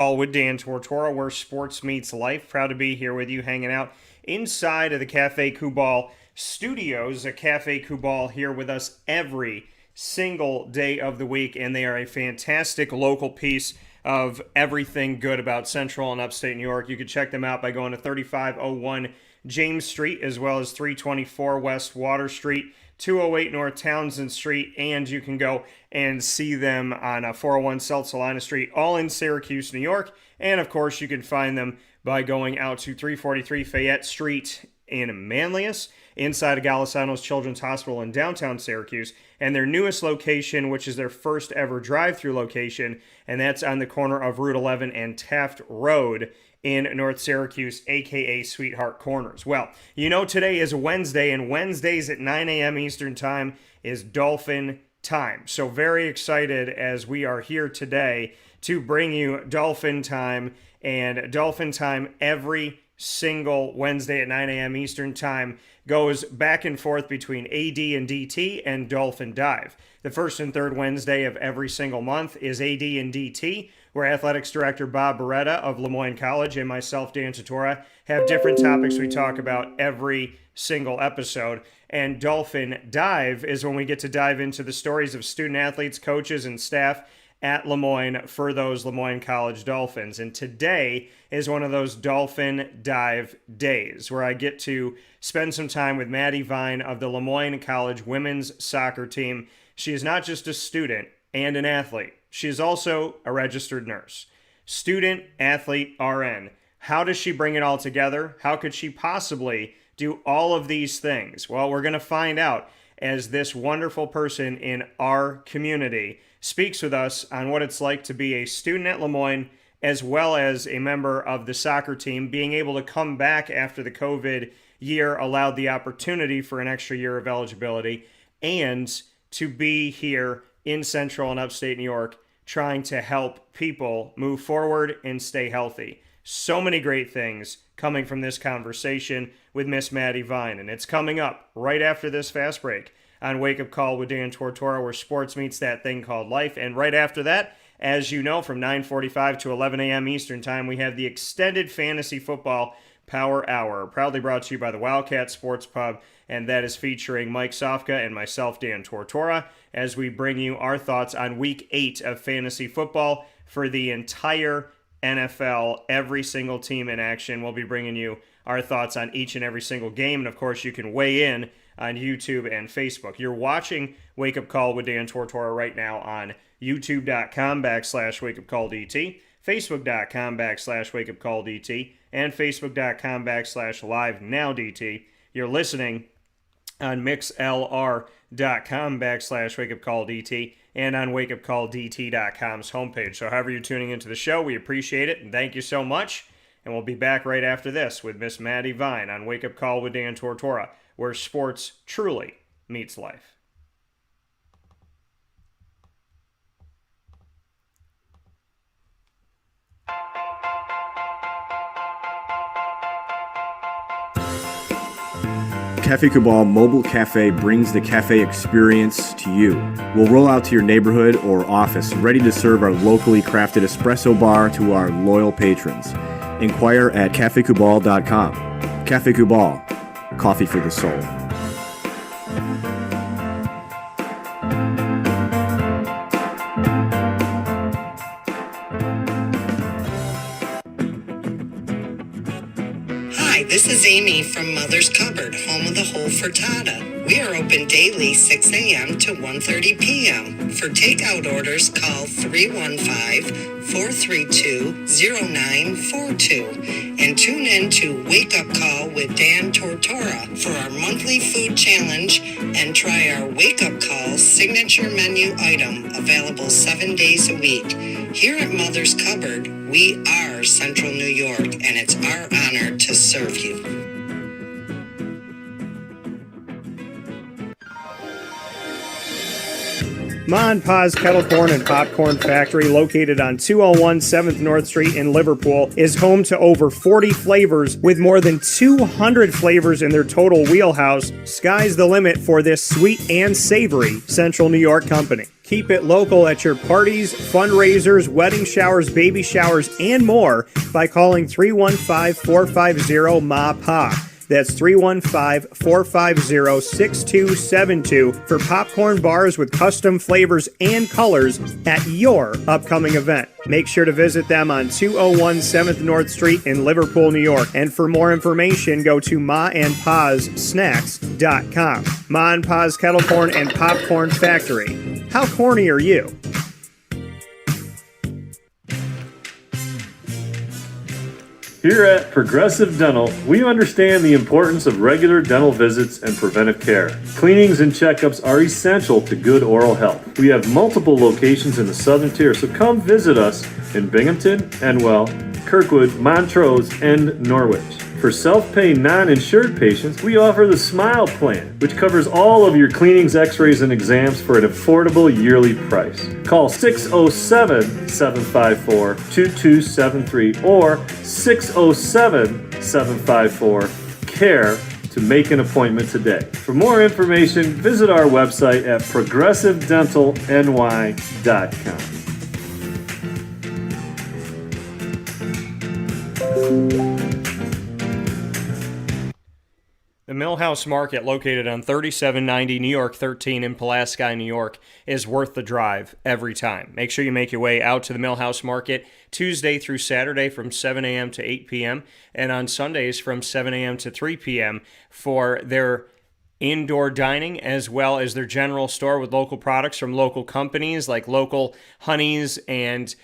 All with Dan Tortora, where sports meets life. Proud to be here with you, hanging out inside of the Cafe Kubal studios. A Cafe Kubal here with us every single day of the week, and they are a fantastic local piece of everything good about Central and Upstate New York. You can check them out by going to 3501 James Street, as well as 324 West Water Street, 208 North Townsend Street, and you can go and see them on 401 South Salina Street, all in Syracuse, New York. And of course, you can find them by going out to 343 Fayette Street in Manlius, inside of Golisano's Children's Hospital in downtown Syracuse, and their newest location, which is their first ever drive-through location, and that's on the corner of Route 11 and Taft Road in North Syracuse, aka Sweetheart Corners. Well, you know today is Wednesday, and Wednesdays at 9 a.m. Eastern Time is Dolphin Time. So very excited as we are here today to bring you Dolphin Time, and Dolphin Time every single Wednesday at 9 a.m. Eastern Time goes back and forth between AD and DT and Dolphin Dive. The first and third Wednesday of every single month is AD and DT, where Athletics Director Bob Beretta of LeMoyne College and myself, Dan Tortora, have different topics we talk about every single episode. And Dolphin Dive is when we get to dive into the stories of student athletes, coaches, and staff at LeMoyne for those LeMoyne College Dolphins. And today is one of those Dolphin Dive days where I get to spend some time with Maddy Vine of the LeMoyne College women's soccer team. She is not just a student and an athlete. She is also a registered nurse. Student, athlete, RN. How does she bring it all together? How could she possibly do all of these things? Well, we're going to find out as this wonderful person in our community speaks with us on what it's like to be a student at LeMoyne, as well as a member of the soccer team, being able to come back after the COVID year allowed the opportunity for an extra year of eligibility, and to be here in Central and Upstate New York trying to help people move forward and stay healthy. So many great things coming from this conversation with Miss Maddy Vine, and it's coming up right after this fast break on Wake Up Call with Dan Tortora, where sports meets that thing called life. And right after that, as you know, from 9:45 to 11 a.m. Eastern Time, we have the extended fantasy football Power Hour, proudly brought to you by the Wildcat Sports Pub, and that is featuring Mike Sofka and myself, Dan Tortora, as we bring you our thoughts on Week 8 of fantasy football for the entire NFL, every single team in action. We'll be bringing you our thoughts on each and every single game, and of course, you can weigh in on YouTube and Facebook. You're watching Wake Up Call with Dan Tortora right now on youtube.com/wakeupcalldt, facebook.com/wakeupcalldt, and facebook.com/live-now-dt. You're listening on mixlr.com/wakeupcalldt and on wakeupcalldt.com's homepage. So however you're tuning into the show, we appreciate it, and thank you so much. And we'll be back right after this with Miss Maddy Vine on Wake Up Call with Dan Tortora, where sports truly meets life. Cafe Kubal Mobile Cafe brings the cafe experience to you. We'll roll out to your neighborhood or office, ready to serve our locally crafted espresso bar to our loyal patrons. Inquire at cafekubal.com. Cafe Kubal, coffee for the soul. Hi, this is Amy from Mother's Cupboard, home of the whole frittata. We are open daily 6 a.m. to 1:30 p.m. For takeout orders, call 315-432-0942 and tune in to Wake Up Call with Dan Tortora for our monthly food challenge and try our Wake Up Call signature menu item available 7 days a week. Here at Mother's Cupboard, we are Central New York, and it's our honor to serve you. Ma and Pa's Kettle Corn and Popcorn Factory, located on 201 7th North Street in Liverpool, is home to over 40 flavors with more than 200 flavors in their total wheelhouse. Sky's the limit for this sweet and savory Central New York company. Keep it local at your parties, fundraisers, wedding showers, baby showers, and more by calling 315-450-MA-PA. That's 315-450-6272 for popcorn bars with custom flavors and colors at your upcoming event. Make sure to visit them on 201 7th North Street in Liverpool, New York. And for more information, go to maandpassnacks.com. Ma and Pa's Kettle Corn and Popcorn Factory. How corny are you? Here at Progressive Dental, we understand the importance of regular dental visits and preventive care. Cleanings and checkups are essential to good oral health. We have multiple locations in the southern tier, so come visit us in Binghamton, Enwell, Kirkwood, Montrose, and Norwich. For self-pay non-insured patients, we offer the Smile Plan, which covers all of your cleanings, x-rays, and exams for an affordable yearly price. Call 607-754-2273 or 607-754-CARE to make an appointment today. For more information, visit our website at progressivedentalny.com. The Millhouse Market, located on 3790 New York 13 in Pulaski, New York, is worth the drive every time. Make sure you make your way out to the Millhouse Market Tuesday through Saturday from 7 a.m. to 8 p.m. and on Sundays from 7 a.m. to 3 p.m. for their indoor dining as well as their general store with local products from local companies like Local Honeys and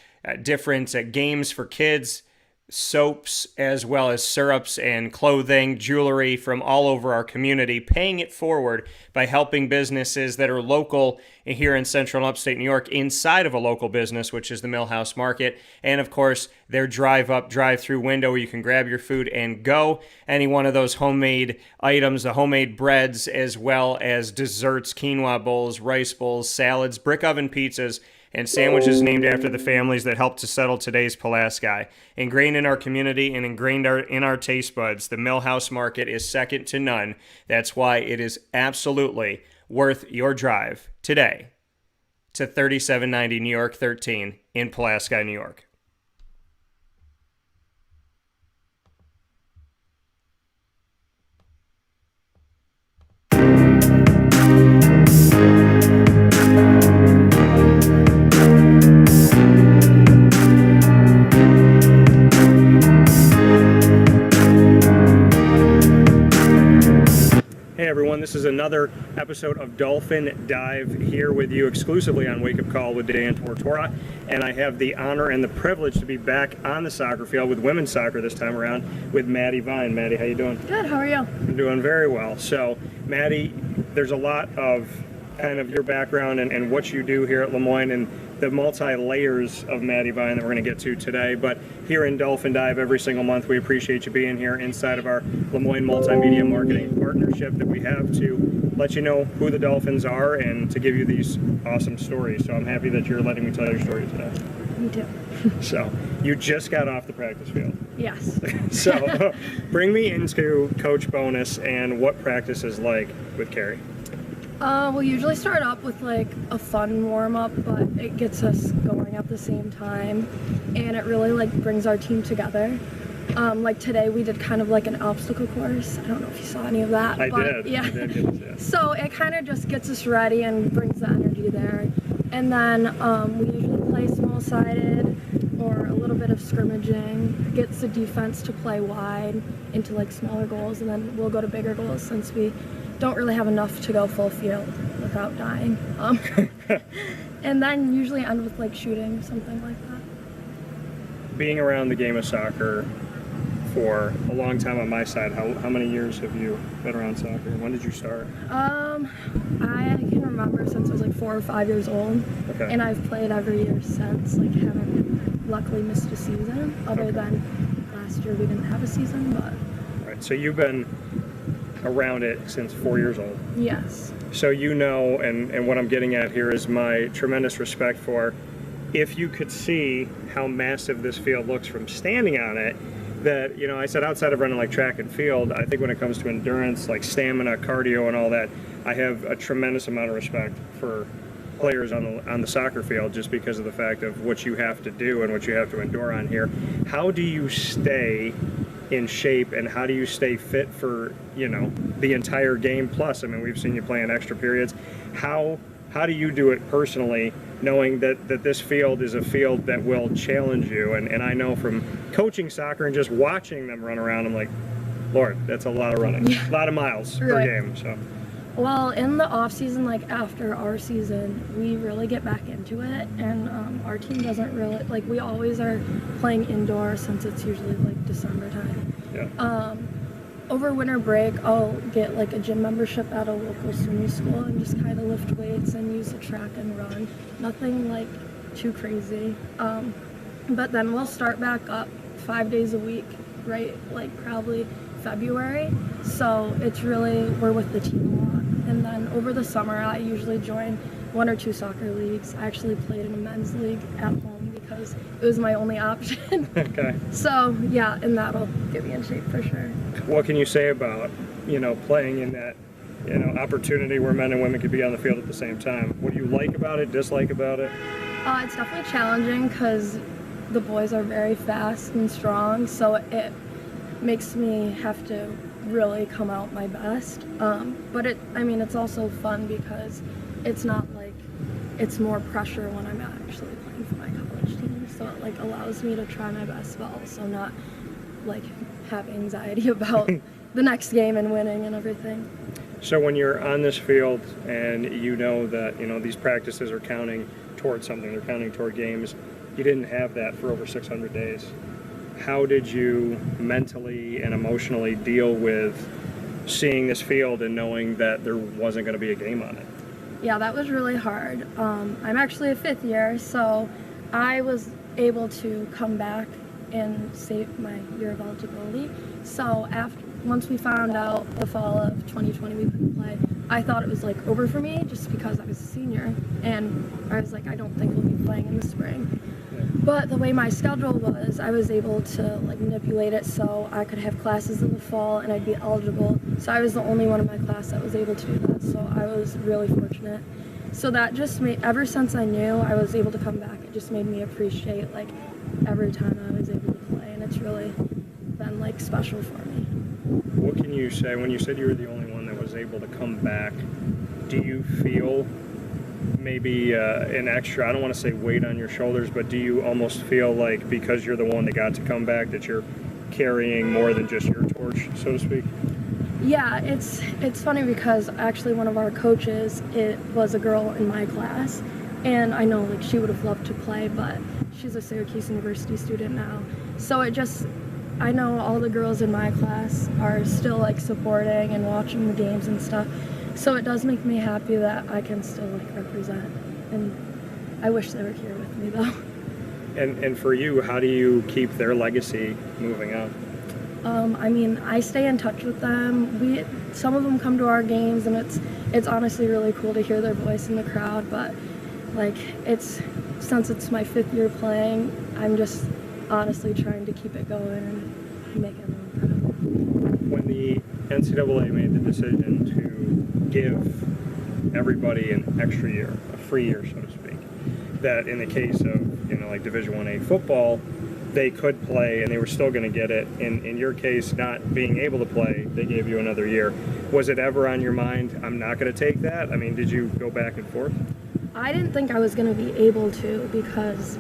different games for kids, soaps, as well as syrups and clothing, jewelry from all over our community, paying it forward by helping businesses that are local here in central and upstate New York inside of a local business, which is the Millhouse Market. And of course, their drive-up, drive-through window where you can grab your food and go. Any one of those homemade items, the homemade breads, as well as desserts, quinoa bowls, rice bowls, salads, brick oven pizzas, and sandwiches named after the families that helped to settle today's Pulaski. Ingrained in our community and ingrained in our taste buds, the Millhouse Market is second to none. That's why it is absolutely worth your drive today to 3790 New York 13 in Pulaski, New York. Hey everyone, this is another episode of Dolphin Dive here with you exclusively on Wake Up Call with Dan Tortora, and I have the honor and the privilege to be back on the soccer field with women's soccer this time around with Maddy Vine. Maddy, how you doing? Good, how are you? I'm doing very well. So, Maddy, there's a lot of kind of your background and what you do here at LeMoyne and the multi-layers of Maddy Vine that we're going to get to today. But here in Dolphin Dive every single month, we appreciate you being here inside of our LeMoyne multimedia marketing partnership that we have to let you know who the Dolphins are and to give you these awesome stories. So I'm happy that you're letting me tell your story today. Me too. So you just got off the practice field. Yes. So bring me into Coach Bonus and what practice is like with Carrie. We'll usually start up with like a fun warm-up, but it gets us going at the same time, and it really like brings our team together. Like today we did kind of like an obstacle course. I don't know if you saw any of that. I did. Yeah. I did get it, yeah. So it kind of just gets us ready and brings the energy there. And then we usually play small-sided or a little bit of scrimmaging, gets the defense to play wide into like smaller goals, and then we'll go to bigger goals since we don't really have enough to go full field without dying. And then usually end with like shooting, something like that. Being around the game of soccer for a long time on my side, how many years have you been around soccer? When did you start? I can remember since I was like 4 or 5 years old. Okay. And I've played every year since, like haven't luckily missed a season, other than last year we didn't have a season, but. All right, so you've been around it since 4 years old. Yes. So and what I'm getting at here is my tremendous respect for, if you could see how massive this field looks from standing on it, that, I said outside of running like track and field, I think when it comes to endurance, like stamina, cardio, and all that, I have a tremendous amount of respect for players on the soccer field, just because of the fact of what you have to do and what you have to endure on here. How do you stay in shape, and how do you stay fit for the entire game? Plus, I mean, we've seen you play in extra periods. How do you do it personally, knowing that this field is a field that will challenge you? And I know from coaching soccer and just watching them run around, I'm like, Lord, that's a lot of running, a lot of miles per game. So. Well, in the off season, like after our season, we really get back into it, and our team doesn't really, like, we always are playing indoor since it's usually like December time. Yeah. Over winter break, I'll get like a gym membership at a local swimming school and just kind of lift weights and use the track and run. Nothing like too crazy. But then we'll start back up 5 days a week, right? Like probably February. So it's really, we're with the team a lot. And then over the summer, I usually join 1 or 2 soccer leagues. I actually played in a men's league at home because it was my only option. Okay. So yeah, and that'll get me in shape for sure. What can you say about, playing in that, opportunity where men and women could be on the field at the same time? What do you like about it, dislike about it? It's definitely challenging because the boys are very fast and strong, so it makes me have to really come out my best. But it's also fun because it's not like it's more pressure when I'm actually playing for my college team. So it like allows me to try my best, but also not like have anxiety about the next game and winning and everything. So when you're on this field and that these practices are counting towards something, they're counting toward games, you didn't have that for over 600 days. How did you mentally and emotionally deal with seeing this field and knowing that there wasn't going to be a game on it? Yeah, that was really hard. I'm actually a 5th year, so I was able to come back and save my year of eligibility. So once we found out the fall of 2020 we couldn't play, I thought it was like over for me just because I was a senior, and I was like, I don't think we'll be playing in the spring. But the way my schedule was, I was able to like manipulate it so I could have classes in the fall and I'd be eligible. So I was the only one in my class that was able to do that. So I was really fortunate. So that just made, ever since I knew I was able to come back, it just made me appreciate like every time I was able to play, and it's really been like special for me. What can you say, when you said you were the only one that was able to come back, do you feel maybe an extra, I don't want to say weight on your shoulders, but do you almost feel like because you're the one that got to come back that you're carrying more than just your torch, so to speak? Yeah, it's funny because actually one of our coaches, it was a girl in my class, and I know like she would have loved to play, but she's a Syracuse University student now. So I know all the girls in my class are still like supporting and watching the games and stuff. So it does make me happy that I can still like represent, and I wish they were here with me though. And for you, how do you keep their legacy moving on? I stay in touch with them. Some of them come to our games, and it's honestly really cool to hear their voice in the crowd. But like since it's my 5th year playing, I'm just honestly trying to keep it going and make everyone proud. When the NCAA made the decision to give everybody an extra year, a free year, so to speak, that in the case of like Division 1A football, they could play and they were still going to get it. In your case, not being able to play, they gave you another year. Was it ever on your mind, I'm not going to take that? I mean, did you go back and forth? I didn't think I was going to be able to because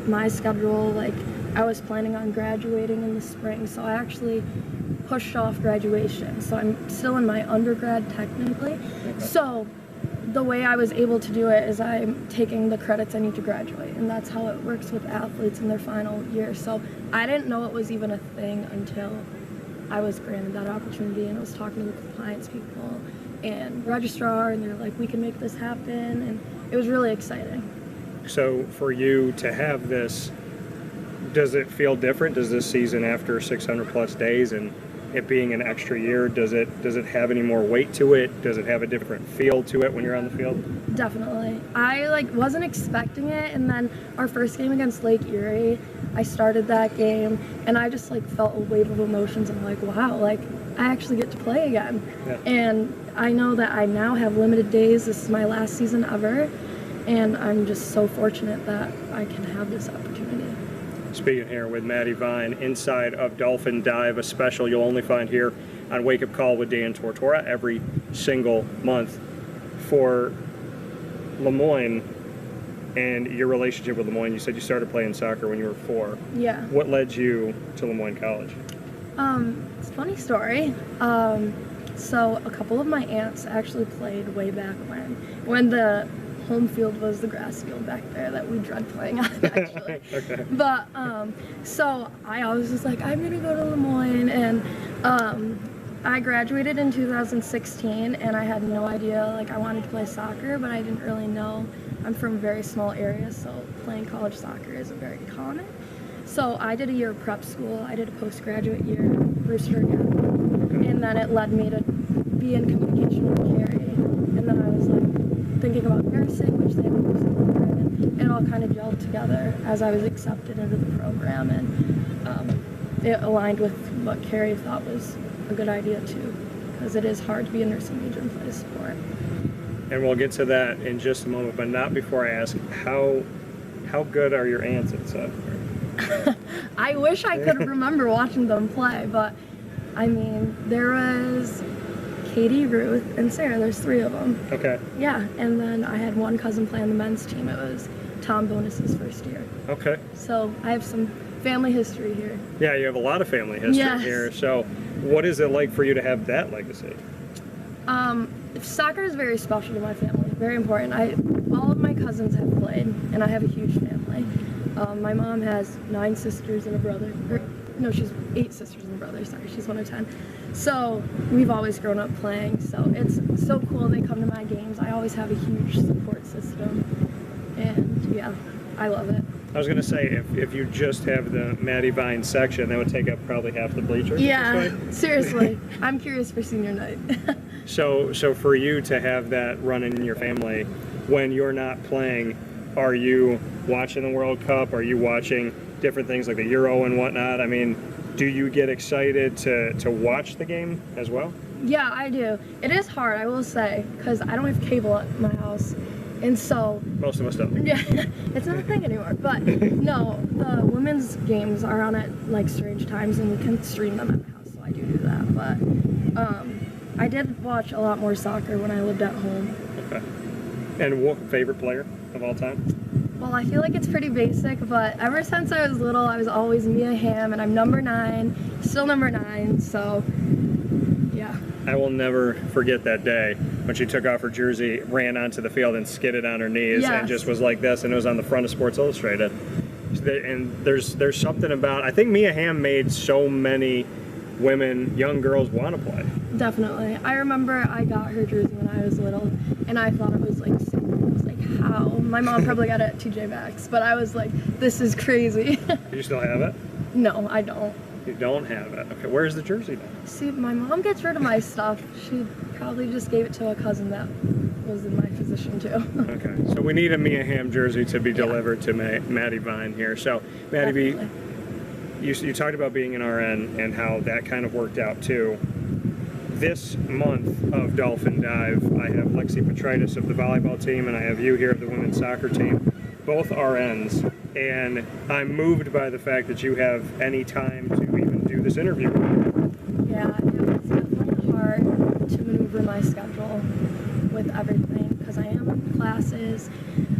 my schedule, like I was planning on graduating in the spring, so I actually pushed off graduation. So I'm still in my undergrad technically. Okay. So the way I was able to do it is I'm taking the credits I need to graduate, and that's how it works with athletes in their final year. So I didn't know it was even a thing until I was granted that opportunity, and I was talking to the compliance people and registrar, and they're like, we can make this happen, and it was really exciting. So for you to have this, does it feel different? Does this season after 600 plus days and it being an extra year? Does it have any more weight to it? Does it have a different feel to it when you're on the field? Definitely. I wasn't expecting it, and then our first game against Lake Erie, I started that game, and I just felt a wave of emotions. I'm like, wow, I actually get to play again. Yeah. And I know that I now have limited days. This is my last season ever, and I'm just so fortunate that I can have this opportunity. Speaking here with Maddy Vine, inside of Dolphin Dive, a special you'll only find here on Wake Up Call with Dan Tortora every single month for LeMoyne and your relationship with LeMoyne. You said you started playing soccer when you were 4. Yeah. What led you to LeMoyne College? It's a funny story. So a couple of my aunts actually played way back when the home field was the grass field back there that we dread playing on, actually. Okay. But so I always was like, I'm gonna go to LeMoyne, and I graduated in 2016, and I had no idea I wanted to play soccer, but I didn't really know. I'm from a very small area, so playing college soccer isn't very common. So I did a year of prep school. I did a postgraduate year, Brewster again, and then it led me to be in communication with Carrie, and then I was thinking about nursing, which they had a nursing program, and it all kind of gelled together as I was accepted into the program, and it aligned with what Carrie thought was a good idea too, because it is hard to be a nursing major and play a sport. And we'll get to that in just a moment, but not before I ask, how good are your aunts at soccer? I wish I could remember watching them play, but I mean, there was Katie, Ruth, and Sarah. There's 3 of them. Okay. Yeah, and then I had one cousin play on the men's team. It was Tom Bonus's first year. Okay. So I have some family history here. Yeah, you have a lot of family history here. So what is it like for you to have that legacy? Soccer is very special to my family, very important. All of my cousins have played, and I have a huge family. My mom has 9 sisters and a brother. No, she's 8 sisters and a brother. Sorry, she's one of 10. So we've always grown up playing. So it's so cool they come to my games. I always have a huge support system, and yeah, I love it. I was going to say, if you just have the Maddy Vine section, that would take up probably half the bleachers. Yeah, seriously. I'm curious for senior night. So for you to have that running in your family, when you're not playing, are you watching the World Cup? Are you watching different things like the Euro and whatnot? I mean, do you get excited to watch the game as well? Yeah, I do. It is hard, I will say, because I don't have cable at my house. And so... Most of us don't. Yeah, it's not a thing anymore. But no, the women's games are on at strange times, and we can stream them at my house, so I do that. But I did watch a lot more soccer when I lived at home. Okay. And what favorite player of all time? Well, I feel like it's pretty basic, but ever since I was little, I was always Mia Hamm, and I'm number 9, still number 9, so yeah. I will never forget that day when she took off her jersey, ran onto the field, and skidded on her knees, and just was like this, and it was on the front of Sports Illustrated. And there's something about, I think Mia Hamm made so many women, young girls, want to play. Definitely. I remember I got her jersey when I was little, and I thought it was sick. I was like, how? My mom probably got it at TJ Maxx, but I was like, this is crazy. Do you still have it? No, I don't. You don't have it. Okay, where's the jersey then? See, my mom gets rid of my stuff. She probably just gave it to a cousin that was in my position too. Okay, so we need a Mia Hamm jersey to be delivered to Maddy Vine here. So, Maddy, you talked about being an RN and how that kind of worked out too. This month of Dolphin Dive, I have Lexi Petritis of the volleyball team, and I have you here of the women's soccer team, both RNs, and I'm moved by the fact that you have any time to even do this interview. Yeah, it was definitely hard to maneuver my schedule with everything, because I am in classes,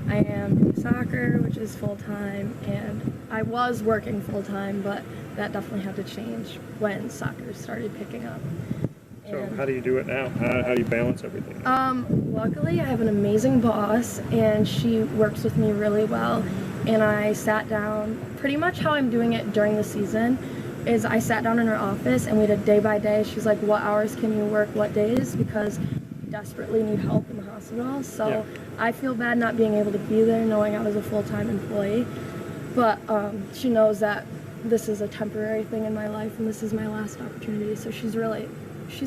I am doing soccer, which is full-time, and I was working full-time, but that definitely had to change when soccer started picking up. So how do you do it now? How do you balance everything? Luckily, I have an amazing boss, and she works with me really well. And I sat down, pretty much how I'm doing it during the season, is I sat down in her office and we did day by day. She's like, what hours can you work, what days? Because we desperately need help in the hospital. So I feel bad not being able to be there, knowing I was a full-time employee. But she knows that this is a temporary thing in my life and this is my last opportunity. So she's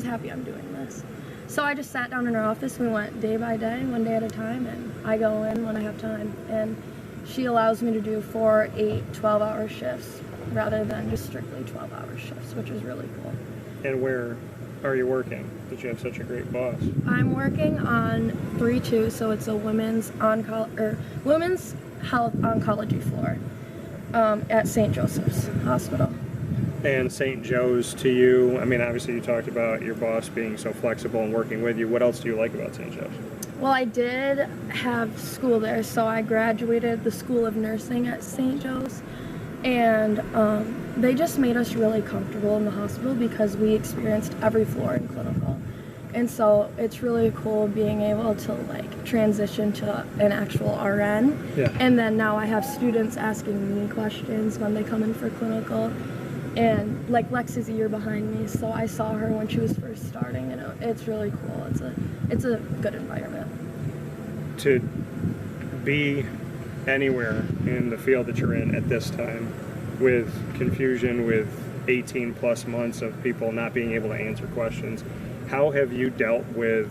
happy I'm doing this. So I just sat down in her office. We went day by day, one day at a time, and I go in when I have time. And she allows me to do 4, 8, 12-hour shifts rather than just strictly 12-hour shifts, which is really cool. And where are you working that you have such a great boss? I'm working on 3-2, so it's a women's health oncology floor at St. Joseph's Hospital. And St. Joe's to you, I mean, obviously you talked about your boss being so flexible and working with you. What else do you like about St. Joe's? Well, I did have school there, so I graduated the School of Nursing at St. Joe's, and they just made us really comfortable in the hospital because we experienced every floor in clinical. And so it's really cool being able to like transition to an actual RN. Yeah. And then now I have students asking me questions when they come in for clinical. And like Lex is a year behind me, so I saw her when she was first starting, and it's really cool. It's a good environment. To be anywhere in the field that you're in at this time, with confusion, with 18 plus months of people not being able to answer questions, how have you dealt with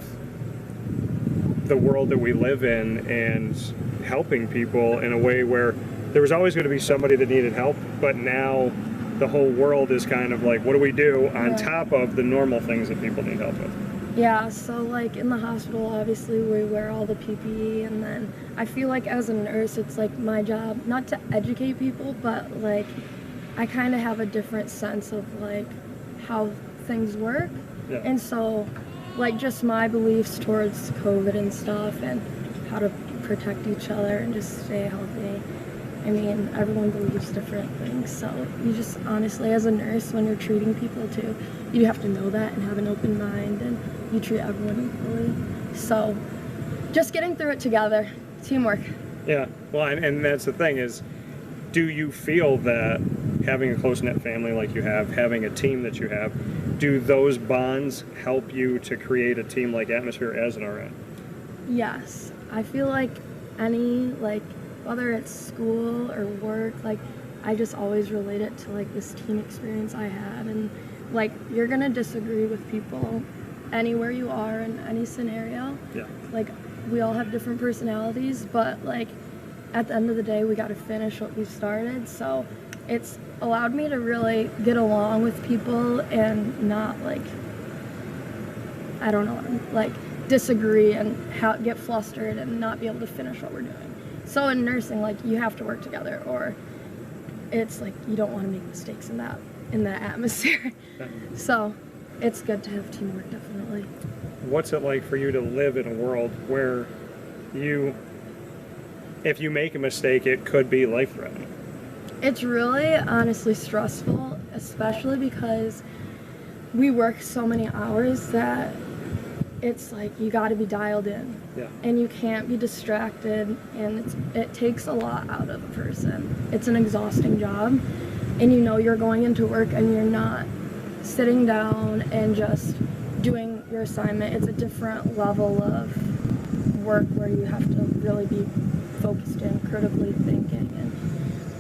the world that we live in and helping people in a way where there was always going to be somebody that needed help, but now the whole world is kind of like, what do we do on top of the normal things that people need help with? Yeah, so like in the hospital, obviously we wear all the PPE, and then I feel like as a nurse, it's like my job not to educate people, but like I kind of have a different sense of like how things work. Yeah. And so like just my beliefs towards COVID and stuff and how to protect each other and just stay healthy. I mean, everyone believes different things, so you just honestly, as a nurse, when you're treating people too, you have to know that and have an open mind, and you treat everyone equally. So, just getting through it together, teamwork. Yeah, well, and that's the thing is, do you feel that having a close-knit family like you have, having a team that you have, do those bonds help you to create a team-like atmosphere as an RN? Yes, I feel like whether it's school or work, like I just always relate it to like this team experience I had, and like you're gonna disagree with people anywhere you are in any scenario. Yeah. Like we all have different personalities, but like at the end of the day we got to finish what we started. So it's allowed me to really get along with people and not like, I don't know, like disagree and get flustered and not be able to finish what we're doing. So in nursing, like you have to work together, or it's like you don't want to make mistakes in that atmosphere. So it's good to have teamwork, definitely. What's it like for you to live in a world where if you make a mistake, it could be life-threatening? It's really honestly stressful, especially because we work so many hours that it's like you got to be dialed in. Yeah. And you can't be distracted, and it takes a lot out of a person. It's an exhausting job, and you know you're going into work and you're not sitting down and just doing your assignment. It's a different level of work where you have to really be focused in, critically thinking,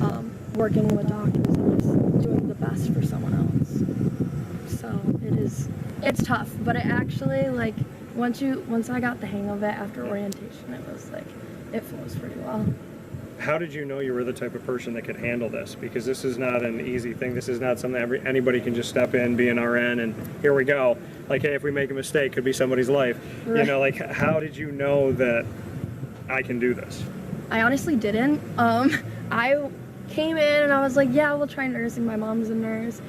and working with doctors and just doing the best for someone else. So it's tough, but it actually, like, once I got the hang of it after orientation, it was like, it flows pretty well. How did you know you were the type of person that could handle this? Because this is not an easy thing. This is not something anybody can just step in, be an RN, and here we go. Like, hey, if we make a mistake, could be somebody's life. Right. You know, like, how did you know that I can do this? I honestly didn't. I came in and I was like, yeah, we'll try nursing. My mom's a nurse.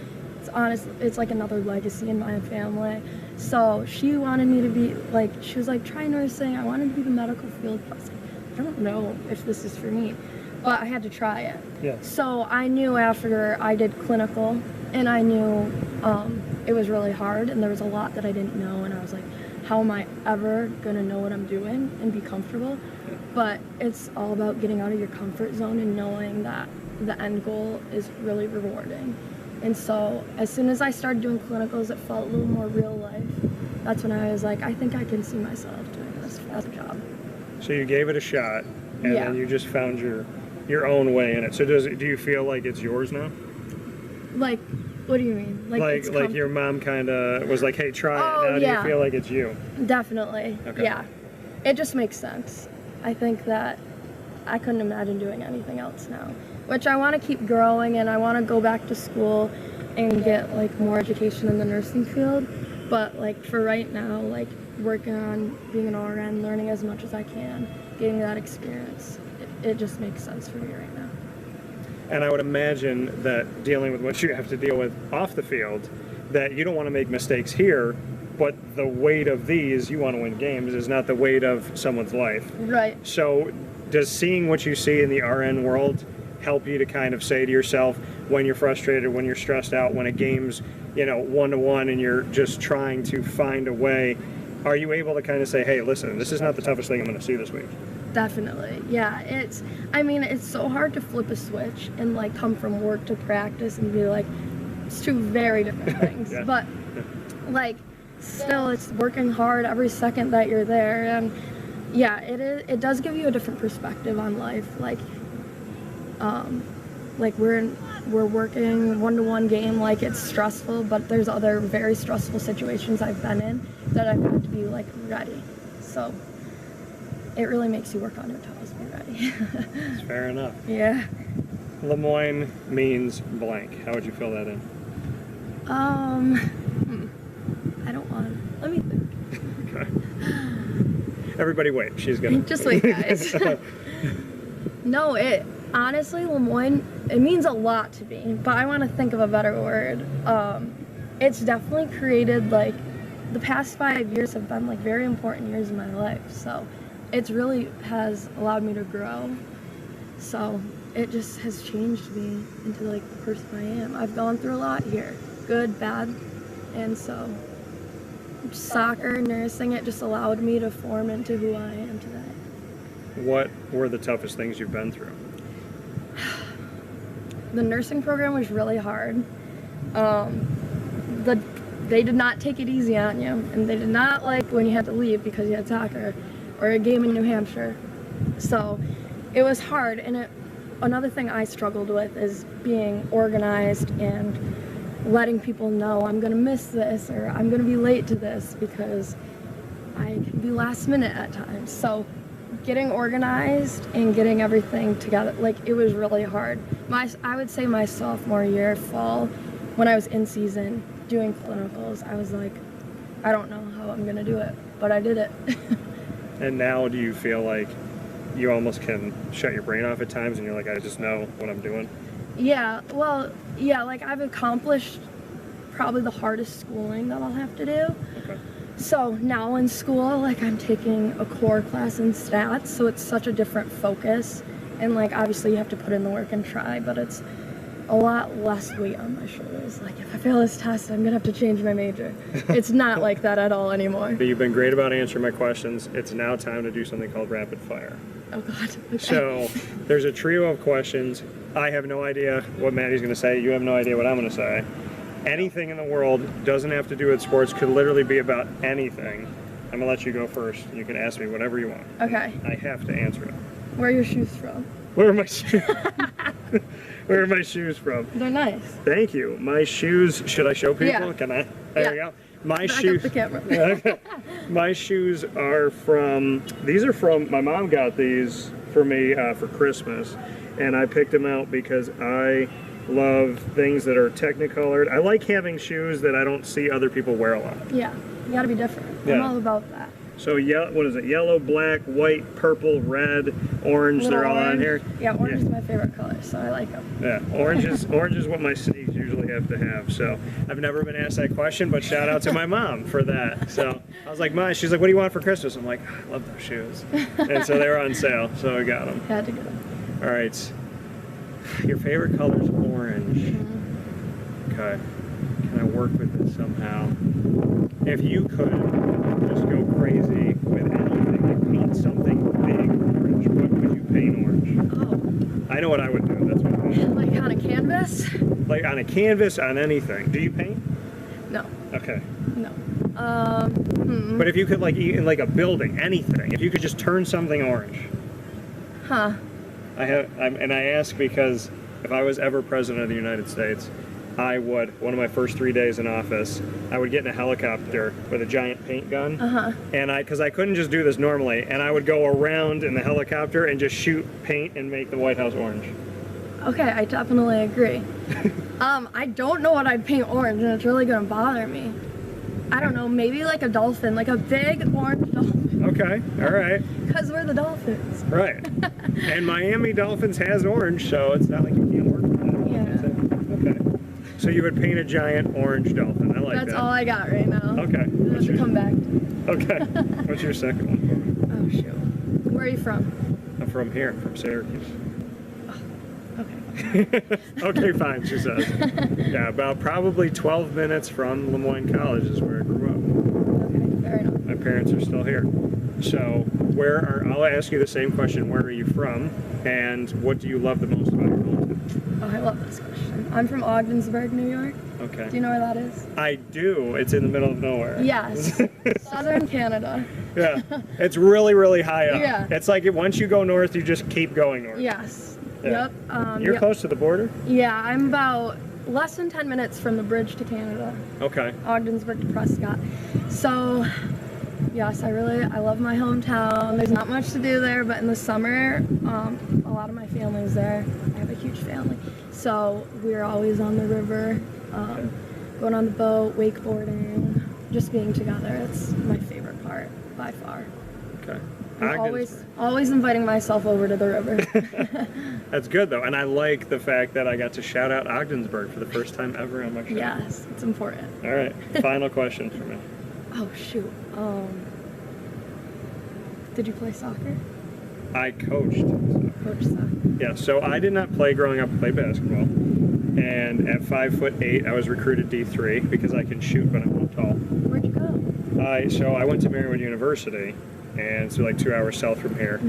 It's like another legacy in my family. So she wanted me to be like, she was like, try nursing. I wanted to be the medical field. I was like, I don't know if this is for me, but I had to try it. Yeah. So I knew after I did clinical, and I knew it was really hard, and there was a lot that I didn't know, and I was like, how am I ever gonna know what I'm doing and be comfortable? But it's all about getting out of your comfort zone and knowing that the end goal is really rewarding. And so as soon as I started doing clinicals, it felt a little more real life. That's when I was like, I think I can see myself doing this as a job. So you gave it a shot, and then you just found your own way in it. So do you feel like it's yours now? Like, what do you mean? Like your mom kind of was like, hey, try it. Now yeah. do you feel like it's you? Definitely. Okay. Yeah. It just makes sense. I think that I couldn't imagine doing anything else now, which I want to keep growing, and I want to go back to school and get like more education in the nursing field. But like for right now, like working on being an RN, learning as much as I can, getting that experience, it just makes sense for me right now. And I would imagine that dealing with what you have to deal with off the field, that you don't want to make mistakes here, but the weight of these, you want to win games, is not the weight of someone's life. Right. So does seeing what you see in the RN world help you to kind of say to yourself when you're frustrated, when you're stressed out, when a game's, 1-to-1 and you're just trying to find a way, are you able to kind of say, hey, listen, this is not the toughest thing I'm going to see this week? Definitely. Yeah, it's so hard to flip a switch and like come from work to practice and be like, it's two very different things. Yeah. But like still it's working hard every second that you're there, and yeah, it does give you a different perspective on life. Like we're working 1-to-1 game, like it's stressful, but there's other very stressful situations I've been in that I've had to be like ready. So it really makes you work on your toes, be ready. That's fair enough. Yeah. LeMoyne means blank. How would you fill that in? I don't want. Let me think. Okay. Everybody wait. She's gonna. Just wait, guys. No, honestly, LeMoyne, it means a lot to me, but I want to think of a better word. It's definitely created, like, the past 5 years have been like very important years in my life, so it's really has allowed me to grow. So it just has changed me into like the person I am. I've gone through a lot here, good, bad, and so soccer, nursing, it just allowed me to form into who I am today. What were the toughest things you've been through? The nursing program was really hard. They did not take it easy on you, and they did not like when you had to leave because you had soccer or a game in New Hampshire. So it was hard, and another thing I struggled with is being organized and letting people know I'm gonna miss this or I'm gonna be late to this because I can be last minute at times. So getting organized and getting everything together, like it was really hard. I would say my sophomore year, fall, when I was in season doing clinicals, I was like, I don't know how I'm gonna do it, but I did it. And now do you feel like you almost can shut your brain off at times and you're like, I just know what I'm doing? Yeah, well, yeah, like I've accomplished probably the hardest schooling that I'll have to do. Okay. So now in school, like I'm taking a core class in stats, so it's such a different focus. And like obviously you have to put in the work and try, but it's a lot less weight on my shoulders. Like if I fail this test, I'm gonna have to change my major. It's not like that at all anymore. But you've been great about answering my questions. It's now time to do something called rapid fire. Oh God. Okay. So there's a trio of questions. I have no idea what Maddie's gonna say. You have no idea what I'm gonna say. Anything in the world, doesn't have to do with sports, could literally be about anything. I'm gonna let you go first. You can ask me whatever you want. Okay. I have to answer it. Where are your shoes from? Where are my shoes? Where are my shoes from? They're nice. Thank you. My shoes, should I show people? Yeah. Can I? There we go. My Back shoes. up the camera. My shoes are from, these are from, my mom got these for me for Christmas, and I picked them out because I love things that are technicolored. I like having shoes that I don't see other people wear a lot. Yeah, you gotta be different. Yeah. I'm all about that. So what is it? Yellow, black, white, purple, red, orange. Little They're all on orange. here. Yeah, orange Yeah. is my favorite color, so I like them. Yeah, orange is what my sneaks usually have to have. So I've never been asked that question, but shout out to my mom for that. So I was like, Mom, she's like, what do you want for Christmas? I'm like, I love those shoes. And so they were on sale, so I got them. Had to get them. All right. Your favorite color is orange. Mm-hmm. Okay. Can I work with it somehow? If you could just go crazy with anything and paint something big orange, what would you paint orange? Oh, I know what I would do. That's what I would. like on a canvas? Like on a canvas, on anything. Do you paint? No, Okay. no. But if you could, like, in like a building, anything, if you could just turn something orange. Huh. I ask because if I was ever president of the United States, I would, one of my first 3 days in office, I would get in a helicopter with a giant paint gun. And because I couldn't just do this normally, and I would go around in the helicopter and just shoot paint and make the White House orange. Okay, I definitely agree. I don't know what I'd paint orange, and it's really gonna bother me. I don't know, maybe like a dolphin, like a big orange dolphin. Okay, all right. Because we're the Dolphins. Right. And Miami Dolphins has orange, so it's not like you can't work with that. Yeah. Okay. So you would paint a giant orange dolphin. I like that. That's all I got right now. Okay. Let's come back. Okay. What's your second one? Oh, shoot. Where are you from? I'm from here, from Syracuse. Okay. Okay, fine, she says. Yeah, about probably 12 minutes from LeMoyne College is where I grew up. Okay, fair enough. My parents are still here. So, I'll ask you the same question. Where are you from? And what do you love the most about your hometown? Oh, I love this question. I'm from Ogdensburg, New York. Okay. Do you know where that is? I do. It's in the middle of nowhere. Yes. Southern Canada. Yeah. It's really, really high up. Yeah. It's like once you go north, you just keep going north. Yes. Yeah. Yep. You're close to the border? Yeah, I'm about less than 10 minutes from the bridge to Canada. Okay. Ogdensburg to Prescott. So, yes, I love my hometown. There's not much to do there, but in the summer, a lot of my family's there. I have a huge family. So we're always on the river, going on the boat, wakeboarding, just being together. It's my favorite part, by far. Okay. I'm always inviting myself over to the river. That's good, though. And I like the fact that I got to shout out Ogdensburg for the first time ever on my show. Yes, it's important. All right. Final question for me. Oh, shoot. Did you play soccer? I coached. Coach soccer. Yeah, so I did not play growing up, play basketball. And at 5'8", I was recruited D3 because I can shoot, but I'm not tall. Where'd you go? So I went to Marywood University, and so like 2 hours south from here.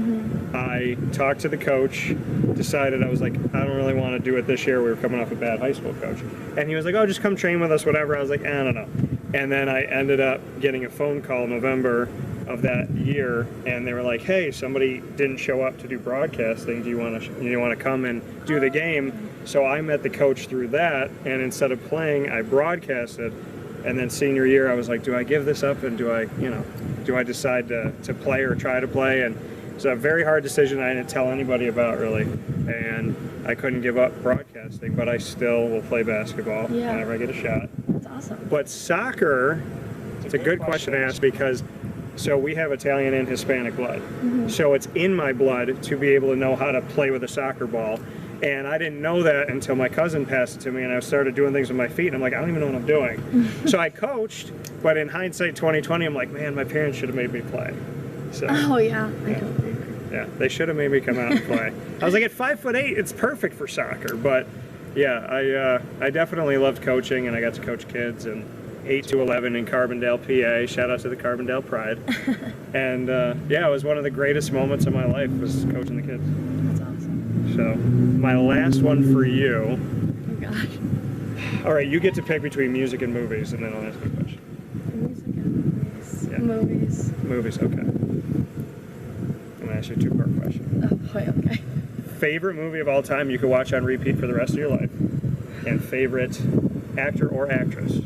I talked to the coach, decided I was like, I don't really want to do it this year. We were coming off a bad high school coach. And he was like, oh, just come train with us, whatever. I was like, I don't know. And then I ended up getting a phone call in November of that year, and they were like, hey, somebody didn't show up to do broadcasting. Do you want to come and do the game? So I met the coach through that, and instead of playing, I broadcasted. And then senior year, I was like, do I give this up, and do I decide to play or try to play? And it's a very hard decision I didn't tell anybody about, really. And I couldn't give up broadcasting, but I still will play basketball whenever I get a shot. That's awesome. But soccer, it's a good question to ask because so we have Italian and Hispanic blood. So it's in my blood to be able to know how to play with a soccer ball. And I didn't know that until my cousin passed it to me, and I started doing things with my feet, and I'm like, I don't even know what I'm doing. So I coached, but in hindsight 2020, I'm like, man, my parents should have made me play. So, Oh, yeah. I totally agree. yeah, they should have made me come out and play. I was like, at 5'8", it's perfect for soccer. But yeah, I definitely loved coaching, and I got to coach kids and 8 to 11 in Carbondale, PA. Shout out to the Carbondale Pride. And yeah, it was one of the greatest moments of my life was coaching the kids. That's awesome. So my last one for you. Oh, gosh. All right, you get to pick between music and movies, and then I'll ask you a question. Music and movies. Yeah. Movies. Movies, okay. I'm gonna ask you a two-part question. Oh, wait, okay. Favorite movie of all time you could watch on repeat for the rest of your life, and favorite actor or actress.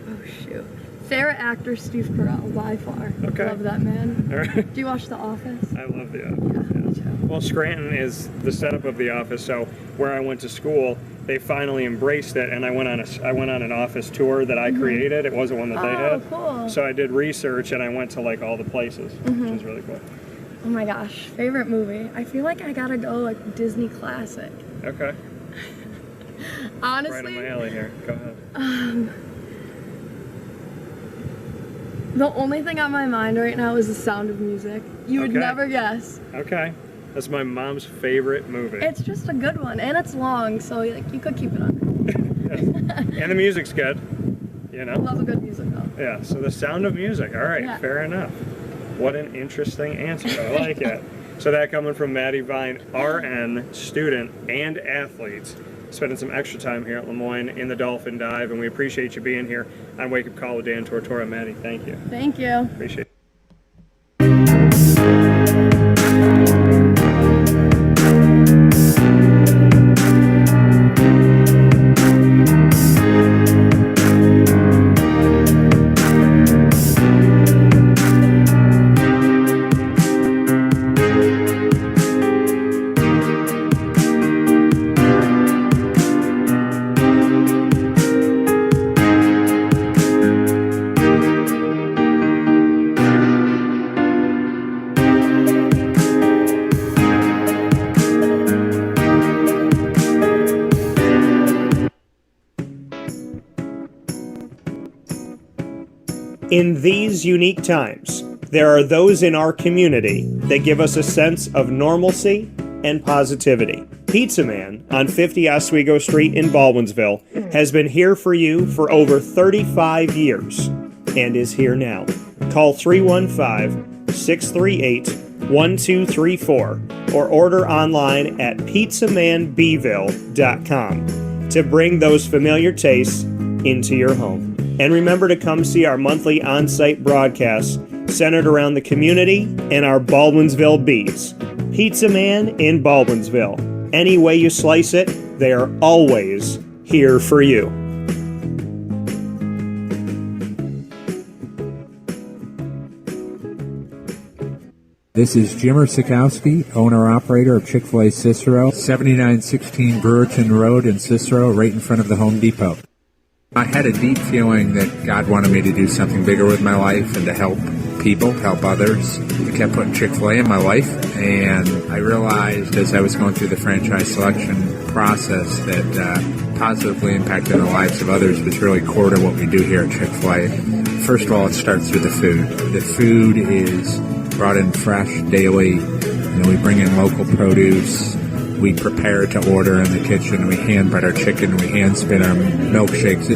Oh, shoot. Favorite actor, Steve Carell, by far. Okay. Love that man. All right. Do you watch The Office? I love The Yeah, Office. me too. Well, Scranton is the setup of The Office, so where I went to school, they finally embraced it, and I went on an office tour that I created. It wasn't one that they had. Cool. So I did research, and I went to like all the places, which was really cool. Oh my gosh, favorite movie. I feel like I gotta go like Disney classic. Okay. Honestly, Right on my alley here. Go ahead. the only thing on my mind right now is The Sound of Music. You would Okay. never guess. Okay. That's my mom's favorite movie. It's just a good one, and it's long, so like you could keep it on. Yes. And the music's good. You know? Love a good musical. Yeah, so The Sound of Music. All right, Yeah. fair enough. What an interesting answer. I like it. So that coming from Maddy Vine, RN, student, and athletes, spending some extra time here at LeMoyne in the Dolphin Dive, and we appreciate you being here on Wake Up Call with Dan Tortora. Maddy, thank you. Thank you. Appreciate it. In these unique times, there are those in our community that give us a sense of normalcy and positivity. Pizza Man on 50 Oswego Street in Baldwinsville has been here for you for over 35 years and is here now. Call 315-638-1234 or order online at pizzamanbville.com to bring those familiar tastes into your home. And remember to come see our monthly on-site broadcasts centered around the community and our Baldwinsville Bees. Pizza Man in Baldwinsville. Any way you slice it, they are always here for you. This is Jim Sikowski, owner-operator of Chick-fil-A Cicero, 7916 Brewerton Road in Cicero, right in front of the Home Depot. I had a deep feeling that God wanted me to do something bigger with my life and to help people, help others. I kept putting Chick-fil-A in my life, and I realized as I was going through the franchise selection process that positively impacting the lives of others was really core to what we do here at Chick-fil-A. First of all, it starts with the food. The food is brought in fresh daily. We bring in local produce. We prepare to order in the kitchen. We hand bread our chicken. We hand spin our milkshakes.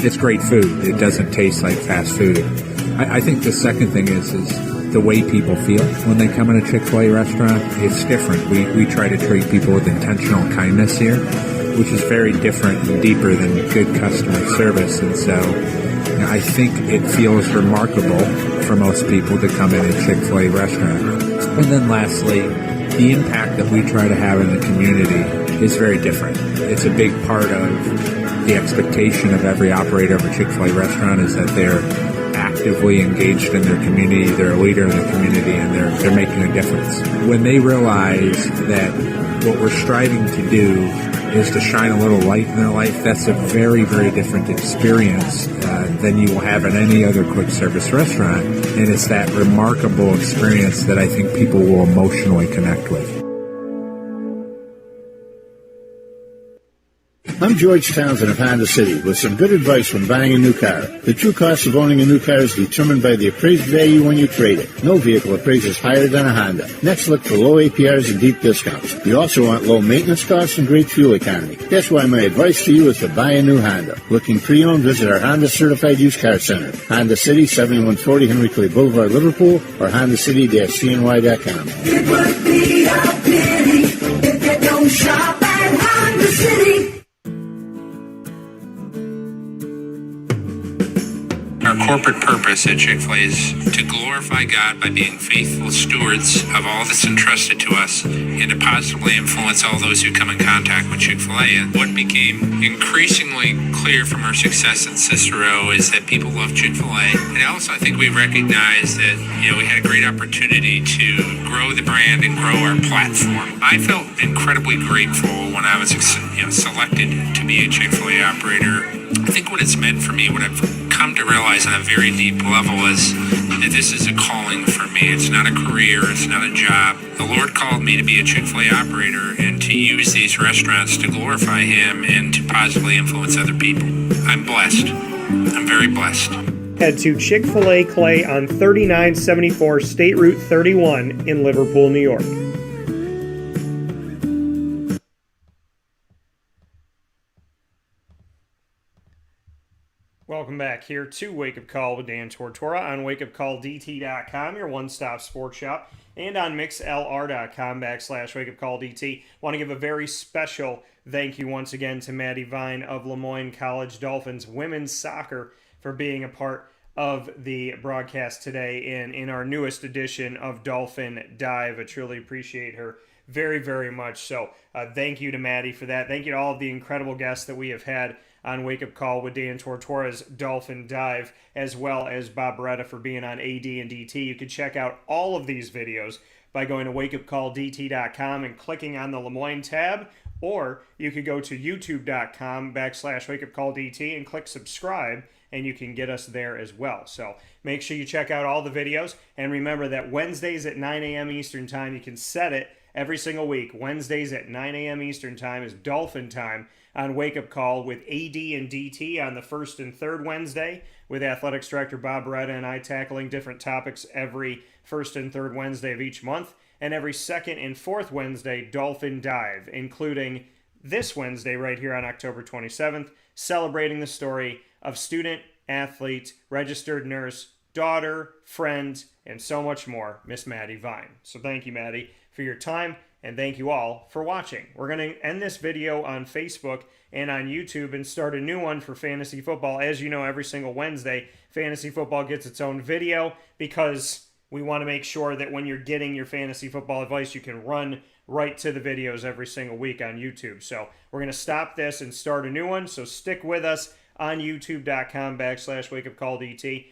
It's great food. It doesn't taste like fast food. I think the second thing is the way people feel when they come in a Chick-fil-A restaurant. It's different. We try to treat people with intentional kindness here, which is very different and deeper than good customer service. And so I think it feels remarkable for most people to come in a Chick-fil-A restaurant. And then lastly, the impact that we try to have in the community is very different. It's a big part of the expectation of every operator of a Chick-fil-A restaurant is that they're actively engaged in their community, they're a leader in the community, and they're making a difference. When they realize that what we're striving to do is to shine a little light in their life, that's a very, very different experience than you will have in any other quick service restaurant. And it's that remarkable experience that I think people will emotionally connect with. I'm George Townsend of Honda City with some good advice when buying a new car. The true cost of owning a new car is determined by the appraised value when you trade it. No vehicle appraises higher than a Honda. Next, look for low APRs and deep discounts. You also want low maintenance costs and great fuel economy. That's why my advice to you is to buy a new Honda. Looking pre-owned, visit our Honda Certified Used Car Center. Honda City, 7140 Henry Clay Boulevard, Liverpool, or HondaCity-CNY.com. It would be a pity if you don't shop at Honda City. Our corporate purpose at Chick-fil-A is to glorify God by being faithful stewards of all that's entrusted to us and to positively influence all those who come in contact with Chick-fil-A. And what became increasingly clear from our success in Cicero is that people love Chick-fil-A. And also I think we recognized that, we had a great opportunity to grow the brand and grow our platform. I felt incredibly grateful when I was selected to be a Chick-fil-A operator. I think what it's meant for me, what I've come to realize on a very deep level is that this is a calling for me. It's not a career. It's not a job. The Lord called me to be a Chick-fil-A operator and to use these restaurants to glorify Him and to positively influence other people. I'm blessed. I'm very blessed. Head to Chick-fil-A Clay on 3974 State Route 31 in Liverpool, New York. Welcome back here to Wake Up Call with Dan Tortora on wakeupcalldt.com, your one-stop sports shop, and on mixlr.com/wakeupcalldt. Want to give a very special thank you once again to Maddy Vine of LeMoyne College Dolphins women's soccer for being a part of the broadcast today in our newest edition of Dolphin Dive. I truly appreciate her very, very much. So thank you to Maddy for that. Thank you to all of the incredible guests that we have had on Wake Up Call with Dan Tortora's Dolphin Dive, as well as Bob Beretta for being on AD and DT. You can check out all of these videos by going to wakeupcalldt.com and clicking on the LeMoyne tab, or you could go to youtube.com/wakeupcalldt and click subscribe, and you can get us there as well. So make sure you check out all the videos, and remember that Wednesdays at 9 a.m. Eastern Time, you can set it every single week. Wednesdays at 9 a.m. Eastern Time is Dolphin Time on Wake Up Call with AD and DT on the first and third Wednesday, with Athletics Director Bob Beretta and I tackling different topics every first and third Wednesday of each month, and every second and fourth Wednesday, Dolphin Dive, including this Wednesday right here on October 27th, celebrating the story of student, athlete, registered nurse, daughter, friend, and so much more, Miss Maddy Vine. So thank you, Maddy, for your time, and thank you all for watching. We're going to end this video on Facebook and on YouTube and start a new one for fantasy football. As you know, every single Wednesday, fantasy football gets its own video because we want to make sure that when you're getting your fantasy football advice, you can run right to the videos every single week on YouTube. So we're going to stop this and start a new one, so stick with us on youtube.com/wakeupcalldt.